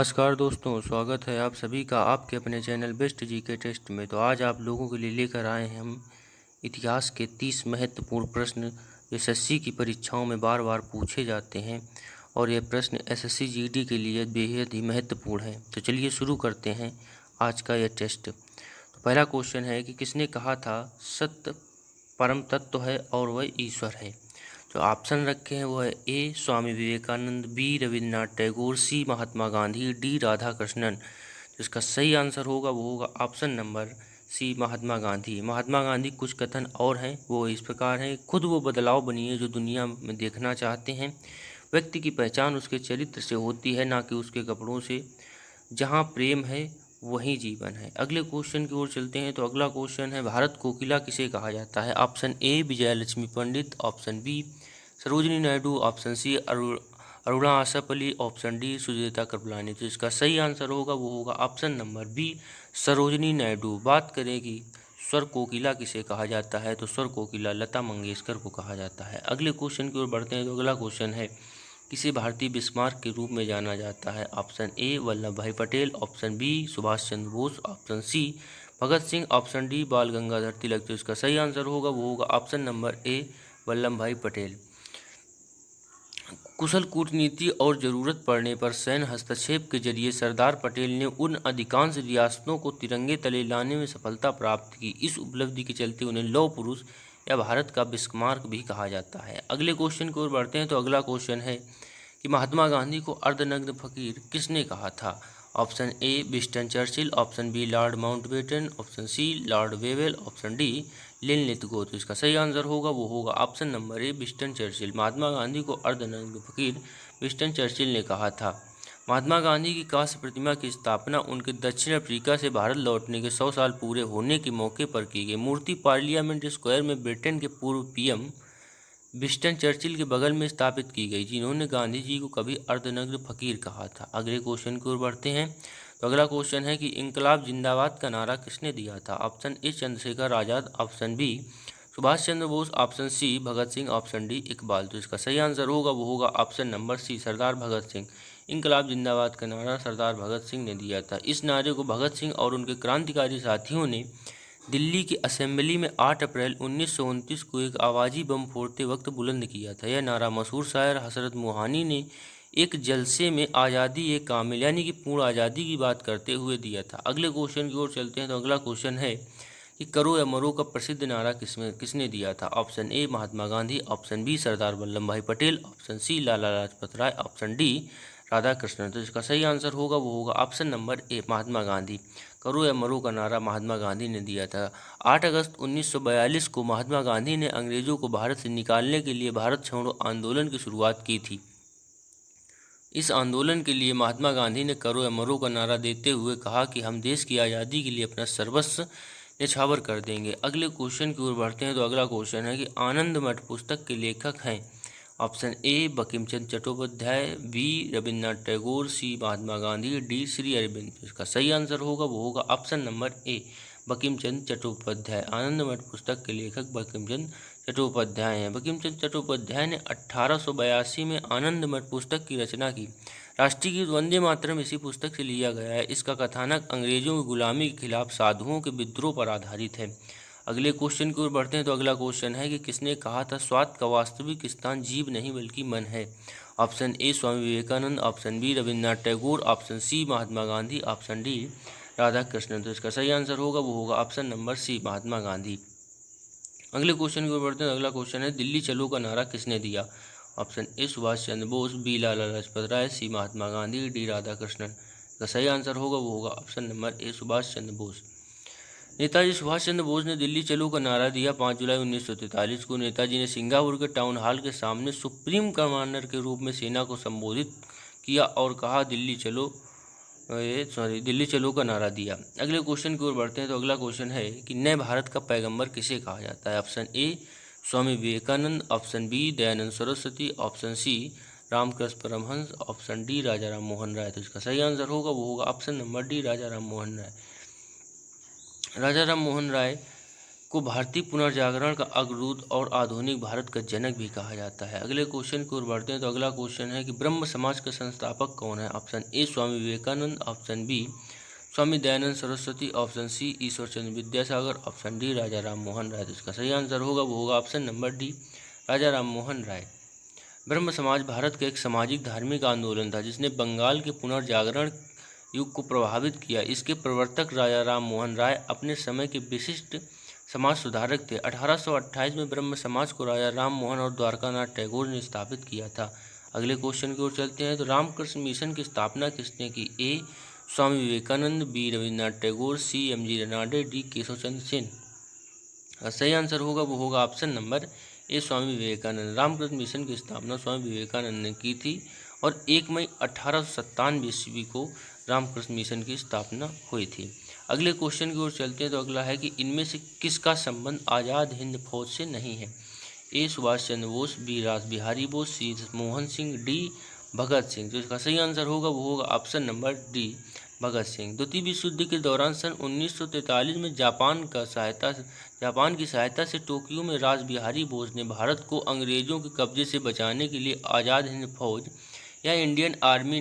नमस्कार दोस्तों, स्वागत है आप सभी का आपके अपने चैनल बेस्ट जीके टेस्ट में। तो आज आप लोगों के लिए लेकर आए हैं हम इतिहास के 30 महत्वपूर्ण प्रश्न एसएससी की परीक्षाओं में बार बार पूछे जाते हैं और ये प्रश्न एसएससी जीडी के लिए बेहद ही महत्वपूर्ण है। तो चलिए शुरू करते हैं आज का यह टेस्ट। तो पहला क्वेश्चन है कि किसने कहा था सत्य परम तत्व है और वह ईश्वर है। जो ऑप्शन रखे हैं वो है ए Swami Vivekananda, B Rabindranath Tagore, C Mahatma Gandhi, D Radha Krishnan. तो इसका सही आंसर होगा वो होगा option number C Mahatma Gandhi. Mahatma Gandhi कुछ कथन और हैं, वो इस प्रकार हैं। खुद वो बदलाव बनिए जो दुनिया में देखना चाहते हैं। व्यक्ति की पहचान उसके चरित्र से होती है, ना कि उसके कपड़ों से। जहाँ प्रेम है वहीं जीवन है। अगले क्वेश्चन की ओर चलते हैं। तो अगला क्वेश्चन है भारत कोकिला किसे कहा जाता है। Option A Vijaya Lakshmi Pandit, option B Sarojini Naidu, option C Aruna Asaf Ali, option D Sucheta Kripalani. तो इसका सही आंसर होगा वो होगा option number B Sarojini Naidu. बात करें कि स्वर कोकिला किसे कहा जाता है, तो स्वर कोकिला लता मंगेशकर को कहा जाता है। अगले क्वेश्चन की ओर बढ़ते हैं। तो अगला क्वेश्चन है किसे भारतीय बिस्मार्क के रूप में जाना जाता है। ऑप्शन ए Vallabh Bhai Patel, option B Subhash Chandra Bose, option C Bhagat Singh, option D बाल गंगाधर तिलक। तो इसका सही आंसर होगा वो होगा ऑप्शन नंबर ए वल्लभ भाई पटेल। कुशल कूटनीति और जरूरत पड़ने पर सैन्य हस्तक्षेप के जरिए सरदार पटेल ने उन अधिकांश रियासतों को तिरंगे तले लाने में सफलता प्राप्त की। इस उपलब्धि के चलते उन्हें लौह पुरुष या भारत का बिस्मार्क भी कहा जाता है। अगले क्वेश्चन की ओर बढ़ते हैं। तो अगला क्वेश्चन है कि महात्मा गांधी को अर्धनग्न फकीर किसने कहा था। Option A Winston Churchill, option B Lord Mountbatten, option C Lord Wavell, option D Linlithgow. तो इसका सही आंसर होगा वो होगा option number A Winston Churchill. Mahatma Gandhi को अर्धनग्न फकीर विंस्टन चर्चिल ने कहा था। महात्मा गांधी की कांस्य प्रतिमा की स्थापना उनके दक्षिण अफ्रीका से भारत लौटने के 100 साल पूरे होने के मौके पर की गई। मूर्ति पार्लियामेंट स्क्वायर में ब्रिटेन के पूर्व पीएम विंस्टन चर्चिल के बगल में स्थापित की गई, जिन्होंने गांधी जी को कभी अर्धनग्न फकीर कहा था। अगले क्वेश्चन की ओर बढ़ते हैं। तो अगला क्वेश्चन है कि इंकलाब जिंदाबाद का नारा किसने दिया था। Option A Chandrashekhar Azad, option B Subhash Chandra Bose, option C Bhagat Singh, option D Iqbal. तो इसका सही आंसर होगा वो होगा option number C Sardar Bhagat Singh. इंकलाब जिंदाबाद का नारा सरदार भगत सिंह ने दिया था। इस नारे को भगत सिंह और उनके क्रांतिकारी साथियों ने दिल्ली की असेंबली में 8 अप्रैल 1929 को एक आवाज़ी बम फोड़ते वक्त बुलंद किया था। यह नारा मशहूर शायर हजरत मोहानी ने एक जलसे में आज़ादी एक कामिल यानी कि पूर्ण आज़ादी की बात करते हुए दिया था। अगले क्वेश्चन की ओर चलते हैं। तो अगला क्वेश्चन है कि करो या मरो का प्रसिद्ध नारा किसने दिया था। Option A Mahatma Gandhi, option B Sardar Vallabh Bhai Patel, option C Lala Lajpat Rai, option D Radha Krishnan. तो इसका सही आंसर होगा वो होगा option number A Mahatma Gandhi. करो या मरो का नारा महात्मा गांधी ने दिया था। 8 अगस्त 1942 को महात्मा गांधी ने अंग्रेजों को भारत से निकालने के लिए भारत छोड़ो आंदोलन की शुरुआत की थी। इस आंदोलन के लिए महात्मा गांधी ने करो या मरो का नारा देते हुए कहा कि हम देश की आज़ादी के लिए अपना सर्वस्व न्यौछावर कर देंगे। अगले क्वेश्चन की ओर बढ़ते हैं। तो अगला क्वेश्चन है कि आनंद मठ पुस्तक के लेखक हैं। Option A Bankim Chandra Chattopadhyay, B Rabindranath Tagore, C Mahatma Gandhi, D Shri Aurobindo. इसका सही आंसर होगा वो होगा option number A Bankim Chandra Chattopadhyay. Anand Math पुस्तक के लेखक बंकिम चंद्र चट्टोपाध्याय हैं। बंकिम चंद्र चट्टोपाध्याय ने 1882 में आनंद मठ पुस्तक की रचना की। राष्ट्रीय गीत वंदे मातरम इसी पुस्तक से लिया गया है। इसका कथानक अंग्रेजों की गुलामी के खिलाफ साधुओं के विद्रोह पर आधारित है। अगले क्वेश्चन की ओर बढ़ते हैं। तो अगला क्वेश्चन है कि किसने कहा था स्वाद का वास्तविक स्थान जीव नहीं बल्कि मन है। Option A Swami Vivekananda, option B Rabindranath Tagore, option C Mahatma Gandhi, option D Radha Krishnan. तो इसका सही आंसर होगा वो होगा option number C Mahatma Gandhi. अगले क्वेश्चन की ओर बढ़ते हैं। अगला क्वेश्चन है दिल्ली चलो का नारा किसने दिया। Option A Subhash Chandra Bose, B Lala Lajpat Rai, C Mahatma Gandhi, D Radha Krishnan. का सही आंसर होगा वो होगा option number A Subhash Chandra Bose. Netaji Subhash Chandra Bose ने दिल्ली चलो का नारा दिया 5 जुलाई 1943 को। नेताजी ने सिंगापुर के टाउन हॉल के सामने सुप्रीम कमांडर के रूप में सेना को संबोधित किया और कहा दिल्ली चलो का नारा दिया। अगले क्वेश्चन की ओर बढ़ते हैं। तो अगला क्वेश्चन है कि नए भारत का पैगंबर किसे कहा जाता है। Option A Swami Vivekananda, option B Dayanand Saraswati, option C Ramakrishna Paramhansa, option D Raja Ram Mohan Roy. तो इसका सही आंसर होगा वो होगा option number D Raja Ram Mohan Roy. Raja Ram Mohan Roy को भारतीय पुनर्जागरण का अग्रदूत और आधुनिक भारत का जनक भी कहा जाता है। अगले क्वेश्चन की ओर बढ़ते हैं तो अगला क्वेश्चन है कि ब्रह्म समाज का संस्थापक कौन है। Option A Swami Vivekananda, option B Swami Dayanand Saraswati, option C Ishwar Chandra Vidyasagar, option D Raja Ram Mohan Roy. इसका सही आंसर होगा वो होगा option number D Raja Ram Mohan Roy. Brahmo Samaj Bharat का एक सामाजिक धार्मिक आंदोलन था जिसने बंगाल के पुनर्जागरण युग को प्रभावित किया। इसके प्रवर्तक राजा राम मोहन राय अपने समय के विशिष्ट समाज सुधारक थे। 1828 में ब्रह्म समाज को राजा राम मोहन और द्वारकानाथ टैगोर ने स्थापित किया था। अगले क्वेश्चन की ओर चलते हैं तो रामकृष्ण मिशन की स्थापना किसने की। A Swami Vivekananda, B Rabindranath Tagore, C M G. Ranade, D Keshav Chandra Sen. सही आंसर होगा वो होगा option number A Swami Vivekananda. Ramakrishna Mission की स्थापना स्वामी विवेकानंद ने की थी और 1 मई 1897 ईस्वी को रामकृष्ण मिशन की स्थापना हुई थी। अगले क्वेश्चन की ओर चलते हैं तो अगला है कि इनमें से किसका संबंध आज़ाद हिंद फौज से नहीं है। ए सुभाष चंद्र बोस, बी रास बिहारी बोस, सी मोहन सिंह, डी भगत सिंह। तो इसका सही आंसर होगा वो होगा option number D Bhagat Singh. द्वितीय विश्व युद्ध के दौरान सन 1943 में जापान की सहायता से टोक्यो में रास बिहारी बोस ने भारत को अंग्रेजों के कब्जे से बचाने के लिए आज़ाद हिंद फौज या इंडियन आर्मी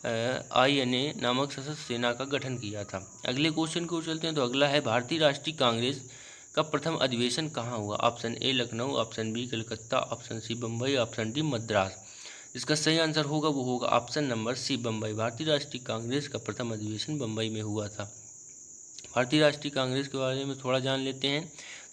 INA नामक सशस्त्र सेना का गठन किया था। अगले क्वेश्चन को चलते हैं तो अगला है भारतीय राष्ट्रीय कांग्रेस का प्रथम अधिवेशन कहाँ हुआ। Option A Lucknow, option B Calcutta, option C Bombay, option D Madras. इसका सही आंसर होगा वो होगा ऑप्शन नंबर सी बम्बई। भारतीय राष्ट्रीय कांग्रेस का प्रथम अधिवेशन बम्बई में हुआ था। भारतीय राष्ट्रीय कांग्रेस के बारे में थोड़ा जान लेते हैं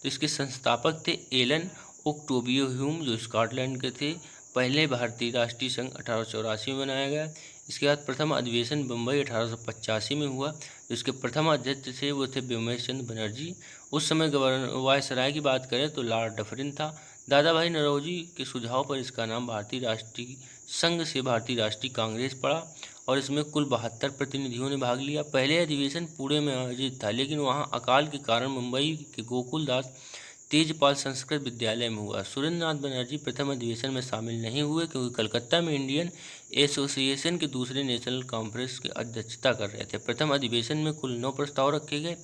तो इसके संस्थापक थे एलन ओक्टोबियो ह्यूम जो स्कॉटलैंड के थे। पहले भारतीय राष्ट्रीय संघ 1884 में बनाया गया। इसके बाद प्रथम अधिवेशन बम्बई 1885 में हुआ। जिसके प्रथम अध्यक्ष थे वो थे व्योमेश चंद्र बनर्जी। उस समय गवर्नर वायसराय की बात करें तो लॉर्ड डफरिन था। दादा भाई नौरोजी के सुझाव पर इसका नाम भारतीय राष्ट्रीय संघ से भारतीय राष्ट्रीय कांग्रेस पड़ा और इसमें कुल 72 प्रतिनिधियों ने भाग लिया। पहले अधिवेशन पुणे में आयोजित था लेकिन वहां अकाल के कारण मुंबई के गोकुलदास तेजपाल संस्कृत विद्यालय में हुआ। सुरेंद्रनाथ बनर्जी प्रथम अधिवेशन में शामिल नहीं हुए क्योंकि कलकत्ता में इंडियन एसोसिएशन के दूसरे नेशनल कॉन्फ्रेंस की अध्यक्षता कर रहे थे। प्रथम अधिवेशन में कुल 9 प्रस्ताव रखे गए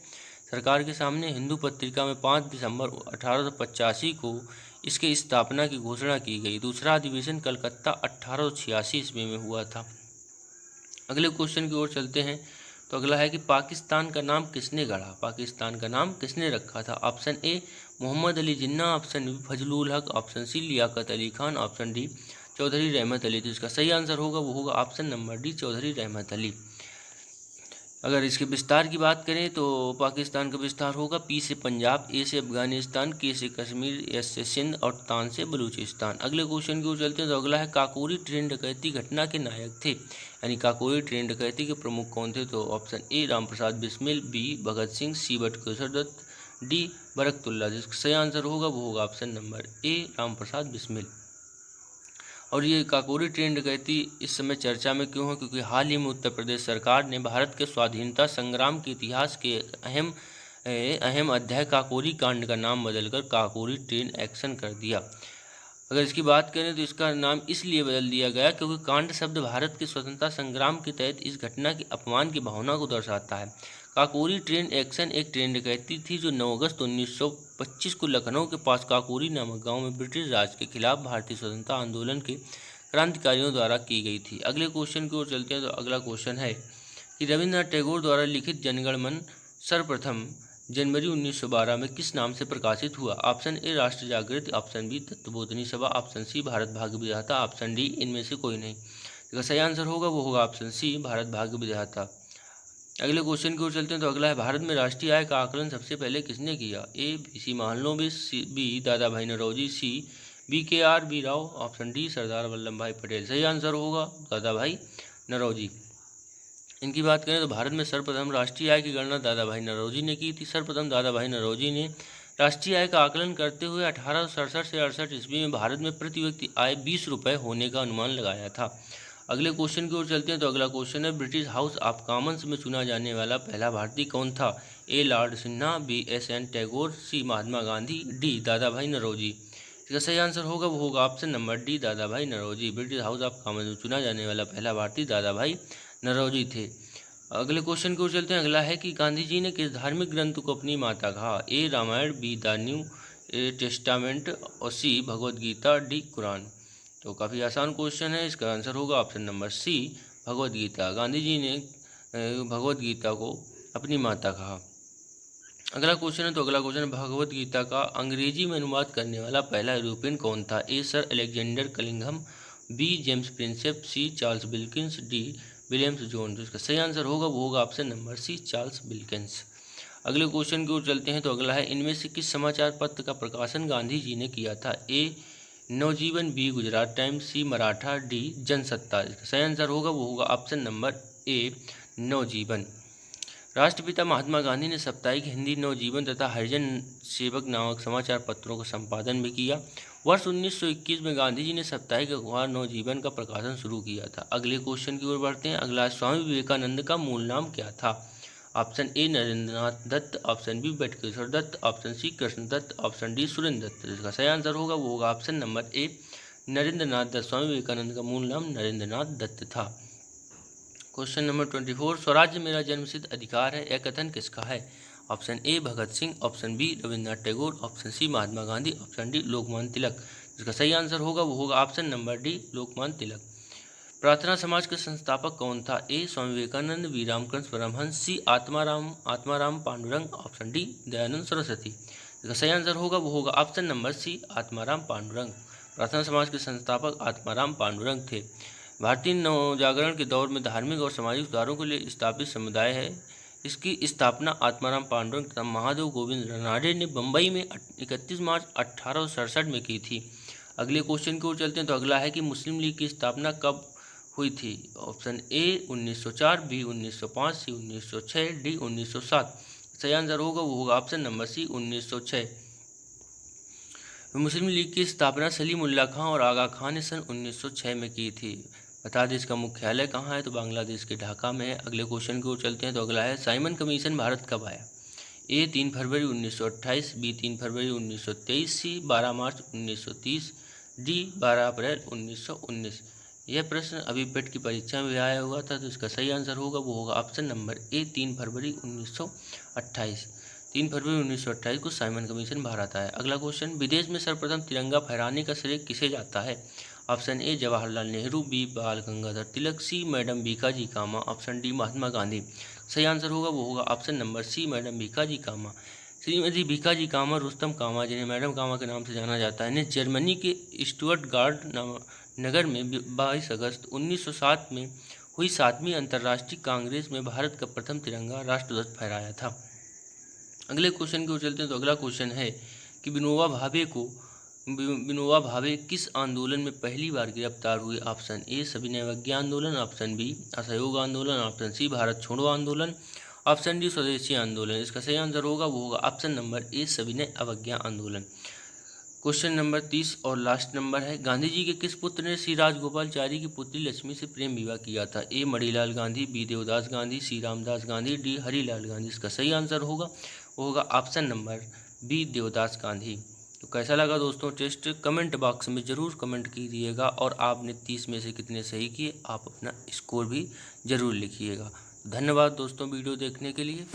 सरकार के सामने। हिंदू पत्रिका में 5 दिसंबर 1885 को इसके स्थापना की घोषणा की गई। दूसरा अधिवेशन कलकत्ता 1886 ईस्वी में हुआ था। अगले क्वेश्चन की ओर चलते हैं तो अगला है कि पाकिस्तान का नाम किसने गढ़ा। पाकिस्तान का नाम किसने रखा था। Option A Mohammad Ali Jinnah, option B Fazlul Haq, option C Liaquat Ali Khan, option D Chaudhry Rahmat Ali. तो इसका सही आंसर होगा वो होगा option number D Chaudhry Rahmat Ali. अगर इसके विस्तार की बात करें तो पाकिस्तान का विस्तार होगा पी से पंजाब, ए से अफगानिस्तान, के से कश्मीर, एस से सिंध और तान से बलूचिस्तान। अगले क्वेश्चन की ओर चलते हैं तो अगला है काकोरी ट्रेन डकैती घटना के नायक थे यानी काकोरी ट्रेन डकैती के प्रमुख कौन थे। तो option A Ramprasad Bismil, B Bhagat Singh, C Batukeshwar Dutt, D Barkatullah. जिसका सही आंसर होगा वो होगा option number A Ramprasad Bismil. और ये काकोरी ट्रेन डकैती इस समय चर्चा में क्यों है क्योंकि हाल ही में उत्तर प्रदेश सरकार ने भारत के स्वाधीनता संग्राम के इतिहास के अहम अध्याय काकोरी कांड का नाम बदलकर काकोरी ट्रेन एक्शन कर दिया। अगर इसकी बात करें तो इसका नाम इसलिए बदल दिया गया क्योंकि कांड शब्द भारत के स्वतंत्रता संग्राम के तहत इस घटना की अपमान की भावना को दर्शाता है। काकोरी ट्रेन एक्शन एक ट्रेन डकैती थी जो 9 अगस्त 1925 को लखनऊ के पास काकोरी नामक गांव में ब्रिटिश राज के खिलाफ भारतीय स्वतंत्रता आंदोलन के क्रांतिकारियों द्वारा की गई थी। अगले क्वेश्चन की ओर चलते हैं तो अगला क्वेश्चन है कि रविन्द्रनाथ टैगोर द्वारा लिखित जनगण मन सर्वप्रथम जनवरी 1912 में किस नाम से प्रकाशित हुआ। ऑप्शन ए राष्ट्र जागृति, ऑप्शन बी तत्वबोधिनी सभा, ऑप्शन सी भारत भाग्य विधाता, ऑप्शन डी इनमें से कोई नहीं। इसका सही आंसर होगा वो होगा ऑप्शन सी भारत भाग्य विधाता। अगले क्वेश्चन की ओर चलते हैं तो अगला है भारत में राष्ट्रीय आय का आकलन सबसे पहले किसने किया। ए BC महालनोबिस, बी दादा भाई नौरोजी, सी BKR राव, ऑप्शन डी सरदार वल्लभ भाई पटेल। सही आंसर होगा दादा भाई नौरोजी। इनकी बात करें तो भारत में सर्वप्रथम राष्ट्रीय आय की गणना दादा भाई नौरोजी ने की थी। सर्वप्रथम दादा भाई नौरोजी ने राष्ट्रीय आय का आकलन करते हुए 1867 से 68 ईस्वी में भारत में प्रति व्यक्ति आय 20 रुपये होने का अनुमान लगाया था। अगले क्वेश्चन की ओर चलते हैं तो अगला क्वेश्चन है ब्रिटिश हाउस ऑफ कॉमन्स में चुना जाने वाला पहला भारतीय कौन था। A Lord Sinha, B SN Tagore, C Mahatma Gandhi, D दादा भाई नौरोजी। इसका सही आंसर होगा वो होगा ऑप्शन नंबर डी दादा भाई Naoroji. British House of Commons में चुना जाने वाला पहला भारतीय दादा भाई नौरोजी थे। अगले क्वेश्चन की ओर चलते हैं। अगला है कि गांधी जी ने किस धार्मिक ग्रंथ को अपनी माता कहा? A Ramayana, B the New Testament और C Bhagavad Gita, D Quran. तो काफ़ी आसान क्वेश्चन है, इसका आंसर होगा option number C Bhagavad Gita. Gandhi ji ने भगवद गीता को अपनी माता कहा। अगला क्वेश्चन है, तो अगला क्वेश्चन, भगवद गीता का अंग्रेजी में अनुवाद करने वाला पहला यूरोपियन कौन था? ए सर अलेक्जेंडर कलिंघम, B James Prinsep, C Charles Wilkins, D Williams Jones. तो इसका सही आंसर होगा वो होगा option number C Charles Wilkins. अगले क्वेश्चन की ओर चलते हैं। तो अगला है, इनमें से किस समाचार पत्र का प्रकाशन गांधी जी ने किया था? ए नवजीवन, बी गुजरात टाइम्स, सी मराठा, डी जनसत्ता। इसका सही आंसर होगा वो होगा ऑप्शन नंबर ए नवजीवन। राष्ट्रपिता महात्मा गांधी ने साप्ताहिक हिंदी नवजीवन तथा हरिजन सेवक नामक समाचार पत्रों का संपादन भी किया। वर्ष 1921 में गांधी जी ने साप्ताहिक अखबार नवजीवन का प्रकाशन शुरू किया था। अगले क्वेश्चन की ओर बढ़ते हैं। अगला, स्वामी विवेकानंद का मूल नाम क्या था? Option A Narendranath Dutt, option B Batukeshwar Dutt, option C Krishna Dutt, option D Surendra Dutt. इसका सही आंसर होगा वो होगा option number A Narendranath Dutt. Swami Vivekananda का मूल नाम नरेंद्रनाथ दत्त था। क्वेश्चन नंबर 24, स्वराज्य मेरा जन्मसिद्ध अधिकार है, यह कथन किसका है? Option A Bhagat Singh, option B Rabindranath Tagore, option C Mahatma Gandhi, option D Lokmanya Tilak. इसका सही आंसर होगा वो होगा option number D Lokmanya Tilak. Prarthana Samaj के संस्थापक कौन था? A Swami Vivekananda, B Ramakrishna Paramhansa, C Atmaram Pandurang, option D Dayanand Saraswati. इसका सही आंसर होगा वो होगा option number C Atmaram Pandurang. Prarthana Samaj के संस्थापक आत्माराम पांडुरंग थे। भारतीय नवजागरण के दौर में धार्मिक और सामाजिक सुधारों के लिए स्थापित समुदाय है। इसकी स्थापना आत्माराम पांडुरंग तथा महादेव गोविंद रानडे ने बम्बई में 31 मार्च 1867 में की थी। अगले क्वेश्चन की ओर चलते हैं। तो अगला है कि मुस्लिम लीग की स्थापना कब हुई थी? Option A 1904, B 1905, C 1906, D 1907। सही आंसर होगा वो होगा option number C 1906। Muslim League की स्थापना सलीमुल्लाह खां और आगा खां ने सन 1906 में की थी। बता दें इसका मुख्यालय कहाँ है? तो बांग्लादेश के ढाका में है। अगले क्वेश्चन की ओर चलते हैं। तो अगला है, साइमन कमीशन भारत कब आया? ए 3 फरवरी 1928, बी 3 फरवरी 1923, सी 12 मार्च 1930, डी 12 अप्रैल 1919। यह प्रश्न अभी पेट की परीक्षा में भी आया हुआ था, तो इसका सही आंसर होगा वो होगा ऑप्शन नंबर ए 3 फरवरी 1928। 3 फरवरी 1928 को साइमन कमीशन भारत आया। अगला क्वेश्चन, विदेश में सर्वप्रथम तिरंगा फहराने का श्रेय किसे जाता है? Option A Jawaharlal Nehru, B Bal Gangadhar Tilak, C madam Bhikaji Cama, option D Mahatma Gandhi. सही आंसर होगा वो होगा option number C madam Bhikaji Cama. Shrimati Bhikaji Cama Rustom Cama, जिन्हें मैडम कामा के नाम से जाना जाता है, ने जर्मनी के स्टुअर्टगार्ड नगर में 22 अगस्त 1907 में हुई 7वीं अंतर्राष्ट्रीय कांग्रेस में भारत का प्रथम तिरंगा राष्ट्रध्वज फहराया था। अगले क्वेश्चन की ओर चलते हैं। तो अगला क्वेश्चन है कि विनोबा भावे किस आंदोलन में पहली बार गिरफ्तार हुए? ऑप्शन ए सविनय अवज्ञा आंदोलन, ऑप्शन बी असहयोग आंदोलन, ऑप्शन सी भारत छोड़ो आंदोलन, ऑप्शन डी स्वदेशी आंदोलन। इसका सही आंसर होगा वो होगा ऑप्शन नंबर ए सविनय अवज्ञा आंदोलन। क्वेश्चन नंबर 30 और लास्ट नंबर है, गांधी जी के किस पुत्र ने श्री राजगोपालचारी की पुत्री लक्ष्मी से प्रेम विवाह किया था? A Manilal Gandhi, B Devdas Gandhi, C Ramdas Gandhi, D Harilal Gandhi. इसका सही आंसर होगा वो होगा option number B Devdas Gandhi. तो कैसा लगा दोस्तों टेस्ट? कमेंट बॉक्स में ज़रूर कमेंट कीजिएगा और आपने 30 में से कितने सही किए आप अपना स्कोर भी ज़रूर लिखिएगा। धन्यवाद दोस्तों वीडियो देखने के लिए।